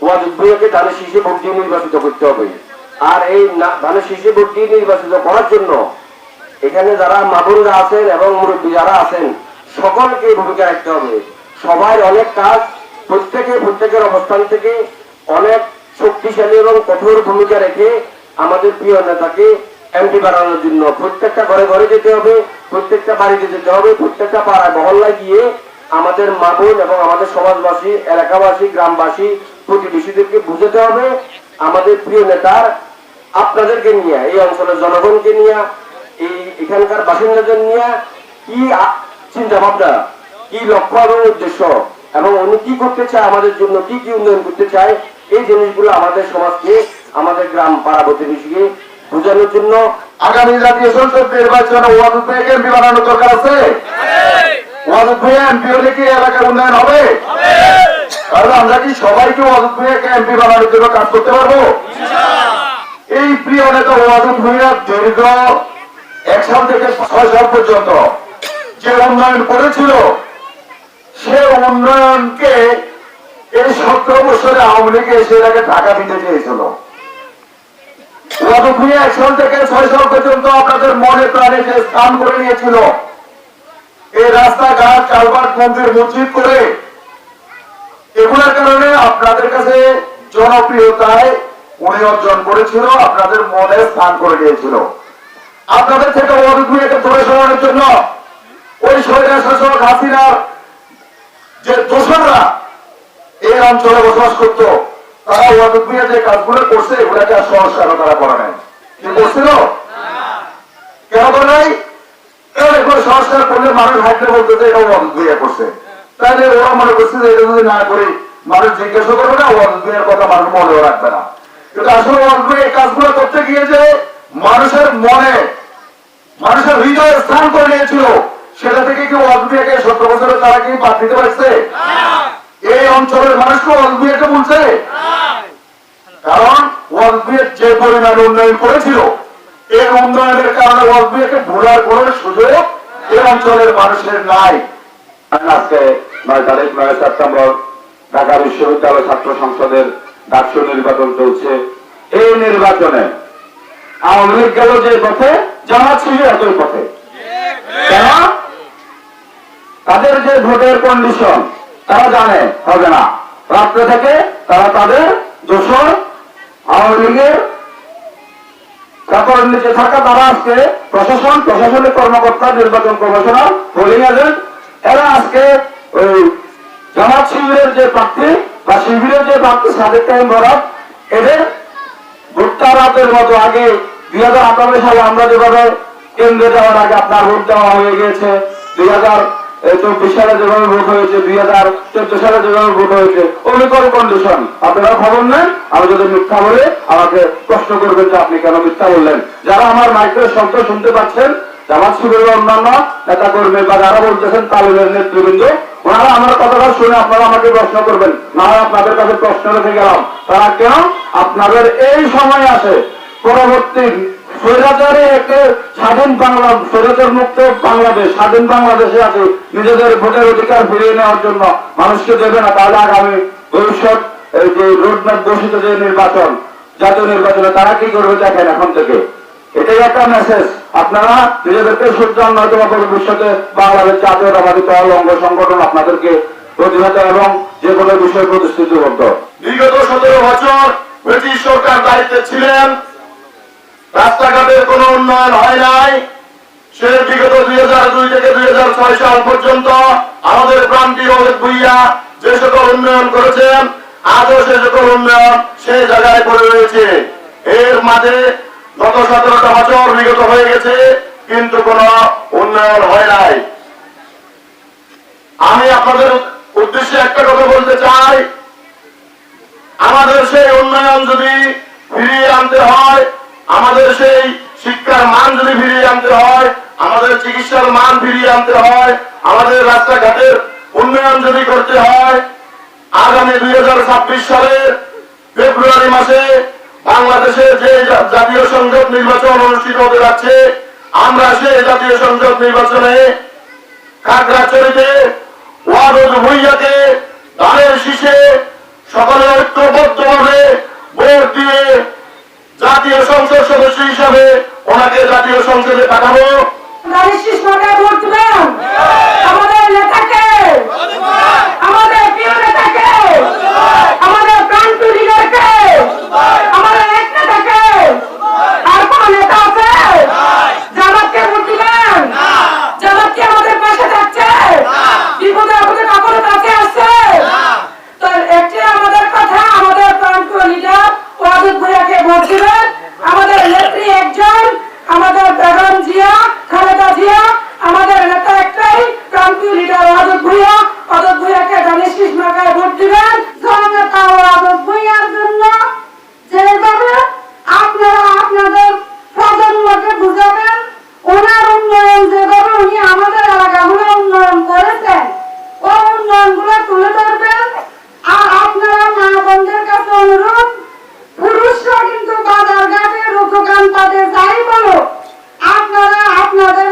ওয়াদুদ ভূঁইয়াকে ধানের শীষে ভোট দিয়ে নির্বাচিত করতে হবে। আর এই ধানের শীষে ভোট দিয়ে নির্বাচিত করার জন্য এখানে যারা মাবুনরা আছেন এবং মুরব্বী যারা আছেন সকলকে ভূমিকা রাখতে হবে। সবাই অনেক কাজ, প্রত্যেকের অবস্থান থেকে অনেক শক্তিশালী এবং কঠোর ভূমিকা রেখে আমাদের প্রিয় নেতাকে এমপি বানানোর জন্য প্রত্যেকটা ঘরে ঘরে যেতে হবে, প্রত্যেকটা বাড়িতে যেতে হবে, প্রত্যেকটা পাড়ায় মহল্লায় গিয়ে আমাদের মা বোন এবং আমাদের সমাজবাসী, এলাকাবাসী, গ্রামবাসী, প্রতিবেশীদেরকে বুঝাতে হবে আমাদের প্রিয় নেতার আপনাদেরকে নিয়ে, এই অঞ্চলের জনগণকে নিয়ে, এখানকার বাসিন্দাদের নিয়ে কি চিন্তা ভাবনা, কি লক্ষ্য এবং উদ্দেশ্য, এবং উনি কি করতে চায় আমাদের জন্য, কি কি উন্নয়ন করতে চায়, এই জিনিসগুলো আমাদের সমাজকে, আমাদের গ্রাম পাড়া প্রতিবেশীকে বোঝানোর জন্য আগামী জাতীয় সংসদ নির্বাচনে ওয়াদুদ ভূঁইয়াকে এমপি বানানোর দরকার আছে। ওয়াদুদ ভূঁইয়া এমপি হলে কি এলাকার উন্নয়ন হবে? তাহলে আমরা কি সবাইকে ওয়াদুদ ভূঁইয়াকে এমপি বানানোর জন্য কাজ করতে পারবো? এই প্রিয় নেতা ওয়াদুদ ভূঁইয়া দীর্ঘ 1 সাল থেকে 6 সাল পর্যন্ত যে উন্নয়ন করেছিল, সে উন্নয়নকে এই 17 বছরে আওয়ামী লীগ এসে এটাকে ঢাকা দিতে চেয়েছিল। ওয়াদুদ ভূঁইয়া 1 সাল থেকে 6 সাল পর্যন্ত আপনাদের মনে প্রাণে যে স্থান করে নিয়েছিল, এই রাস্তাঘাট, কালভার্ট, মন্দির, মসজিদ করে, এগুলোর কারণে আপনাদের কাছে জনপ্রিয়তায় উনি অর্জন করেছিল, আপনাদের মনে স্থান করে নিয়েছিল। আপনাদের থেকে ওয়াদুদ ভূঁইয়াকে দূরে সরানোর জন্য ওই স্বৈরাচার শাসক হাসিনার যে দোসররা এই অঞ্চলে বসবাস করত, তারা ওয়াদুদ ভূঁইয়া যে কাজগুলো করছে এগুলাকে আর সংস্কার তারা করে নাই। কি করছিল? কেন করে নাই? সংস্কার করলে মানুষ হাঁটলে বলতে যে এটা ওয়াদুদ ভূঁইয়া করছে, তাহলে ওরা মনে করছে যে এটা যদি না করে মানুষ জিজ্ঞাসা করবে না, ওয়াদুদ ভূঁইয়ার কথা মানুষ মনেও রাখবে না। কিন্তু আসলে ওয়াদুদ ভূঁইয়া এই কাজগুলো করতে গিয়ে যে মানুষের মনে, মানুষের হৃদয়ে স্থান করে নিয়েছিল, সেটা থেকে কি ওয়াদুদ ভূঁইয়াকে 17 বছরে তারা কি বাদ দিতে পারছে? এই অঞ্চলের মানুষকে ওয়াদুদ ভূঁইয়াকে বলছে, কারণ ওয়াদুদ ভূঁইয়া যে পরিমাণ উন্নয়ন করেছিল, এই উন্নয়নের কারণে ওয়াদুদ ভূঁইয়াকে ভোলার কোন সুযোগ এই অঞ্চলের মানুষের নাই। আজকে 9 তারিখ 9 সেপ্টেম্বর ঢাকা বিশ্ববিদ্যালয় ছাত্র সংসদের ডাকসু নির্বাচন চলছে। এই নির্বাচনে আওয়ামী লীগ গেল যে পথে, জামাত ছিল একই পথে। কেন? তাদের যে ভোটের কন্ডিশন তারা জানে হবে না, রাত্রে থেকে তারা তাদের দোষর আওয়ামী লীগের কাপড়ের নিচে থাকা তারা আজকে প্রশাসনিক কর্মকর্তা, নির্বাচন কমিশনার, পোলিং এজেন্ট, এরা আজকে ওই জামাত শিবিরের যে প্রার্থী বা শিবিরের যে প্রার্থী সাদেক কায়েম বরাত, এদের ভোটটা রাতের মতো আগে 2018 সালে আমরা যেভাবে কেন্দ্রে যাওয়ার আগে আপনার ভোট দেওয়া হয়ে গিয়েছে, 2024 সালে যেভাবে ভোট হয়েছে, 2014 সালে যেভাবে ভোট হয়েছে, অনুকূল কন্ডিশন। আপনারা খবর নেন, আমি যদি মিথ্যা বলে আমাকে প্রশ্ন করবেন যে আপনি কেন মিথ্যা বললেন। যারা আমার মাইক্রোর শব্দ শুনতে পাচ্ছেন, জামাত শিবিরের অন্যান্য নেতা কর্মী বা যারা বলতেছেন তালিমের নেতৃবৃন্দ, ওনারা আমার কথাটা শুনে আপনারা আমাকে প্রশ্ন করবেন, না হয় আপনাদের কাছে প্রশ্ন রেখে গেলাম। তারা কেন আপনাদের এই সময় আসে পরবর্তী স্বৈরাচারে একটা স্বাধীন বাংলা, স্বৈরাচার মুক্ত বাংলাদেশ, স্বাধীন বাংলাদেশে আছে, নিজেদের ভোটের অধিকার ফিরিয়ে নেওয়ার জন্য মানুষকে দেবে না, তাহলে আগামী ভবিষ্যৎ যে রোডম্যাপ ঘোষিত যে নির্বাচন, জাতীয় নির্বাচনে তারা কি করবে দেখেন এখন থেকে। এটাই একটা মেসেজ, আপনারা নিজেদেরকে সূর্যান নয়তো ভবিষ্যতে বাংলাদেশ জাতীয়তাবাদী দল, অঙ্গ সংগঠন আপনাদেরকে প্রতিহত এবং যে কোনো বিষয়ে প্রতিশ্রুতিবদ্ধ। বিগত 17 বছর ব্রিটিশ সরকার দায়িত্বে ছিলেন, রাস্তাঘাটের কোন উন্নয়ন হয় নাই। সে বিগত 2002 থেকে 2006 সাল পর্যন্ত আমাদের প্রান্তীয় ওয়াদুদ ভূঁইয়া যে সকল উন্নয়ন করেছেন, আজও সে সকল উন্নয়ন সেই জায়গায় পড়ে রয়েছে। এর মাঝে গত 17টা বছর বিগত হয়ে গেছে, কিন্তু কোন উন্নয়ন হয় নাই। আমি আপনাদের উদ্দেশ্যে একটা কথা বলতে চাই, আমাদের সেই উন্নয়ন যদি ফিরিয়ে আনতে হয়, আমাদের সেই শিক্ষার মান যদি ফিরিয়ে আনতে হয়, আমাদের চিকিৎসার মান ফিরিয়ে আনতে হয়, আমাদের রাস্তাঘাটের উন্নয়ন যদি করতে হয়, আগামী 2026 সালের ফেব্রুয়ারি মাসে বাংলাদেশে যে জাতীয় সংসদ নির্বাচন অনুষ্ঠিত হতে যাচ্ছে, আমরা সেই জাতীয় সংসদ নির্বাচনে খাগড়াছড়িতে ওয়াদুদ ভূঁইয়াকে ধানের শীষে সকলে ঐক্যবদ্ধভাবে ভোট দিয়ে জাতীয় সংসদ সদস্য হিসাবে ওনাকে জাতীয় সংসদে পাঠাবো। আমাদের নেতাকে, আমাদের প্রিয় নেতাকে, আমাদের প্রান্তীয় লিডারকে, আমাদের এক নেতাকে, আর কোন নেতা আছে জামাতকে ভোট দিবেন? জামাত কি আমাদের পাশে থাকছে? বিপদে আপদে কাপড়ের কাছে আসছে? তো একটি আমাদের কথা, আমাদের প্রান্তীয় লিডার ওয়াদুদ ভূঁইয়াকে ভোট দিবেন। আমাদের নেত্রী একজন, আমাদের বেগম জিয়া, খালেদা জিয়া, আমাদের নেতা একটাই, প্রান্তীয় লিডার ওয়াদুদ ভূঁইয়া। ওয়াদুদ ভূঁইয়াকে ধানের শীষ মার্কায় ভোট দিবেন। জননেতা ওয়াদুদ ভূঁইয়ার জন্য যেভাবে আপনারা আপনাদের প্রজন্মকে বুঝাবেন, ওনার উন্নয়ন যেভাবে উনি আমাদের এলাকাগুলো উন্নয়ন করেছেন, ওই উন্নয়নগুলো তুলে ধরবেন। আর আপনারা মা বোনদের কাছে অনুরোধ, পুরুষরা কিন্তু বাজার ঘাটে দোকান পাতে যাই বলো, আপনারা আপনাদের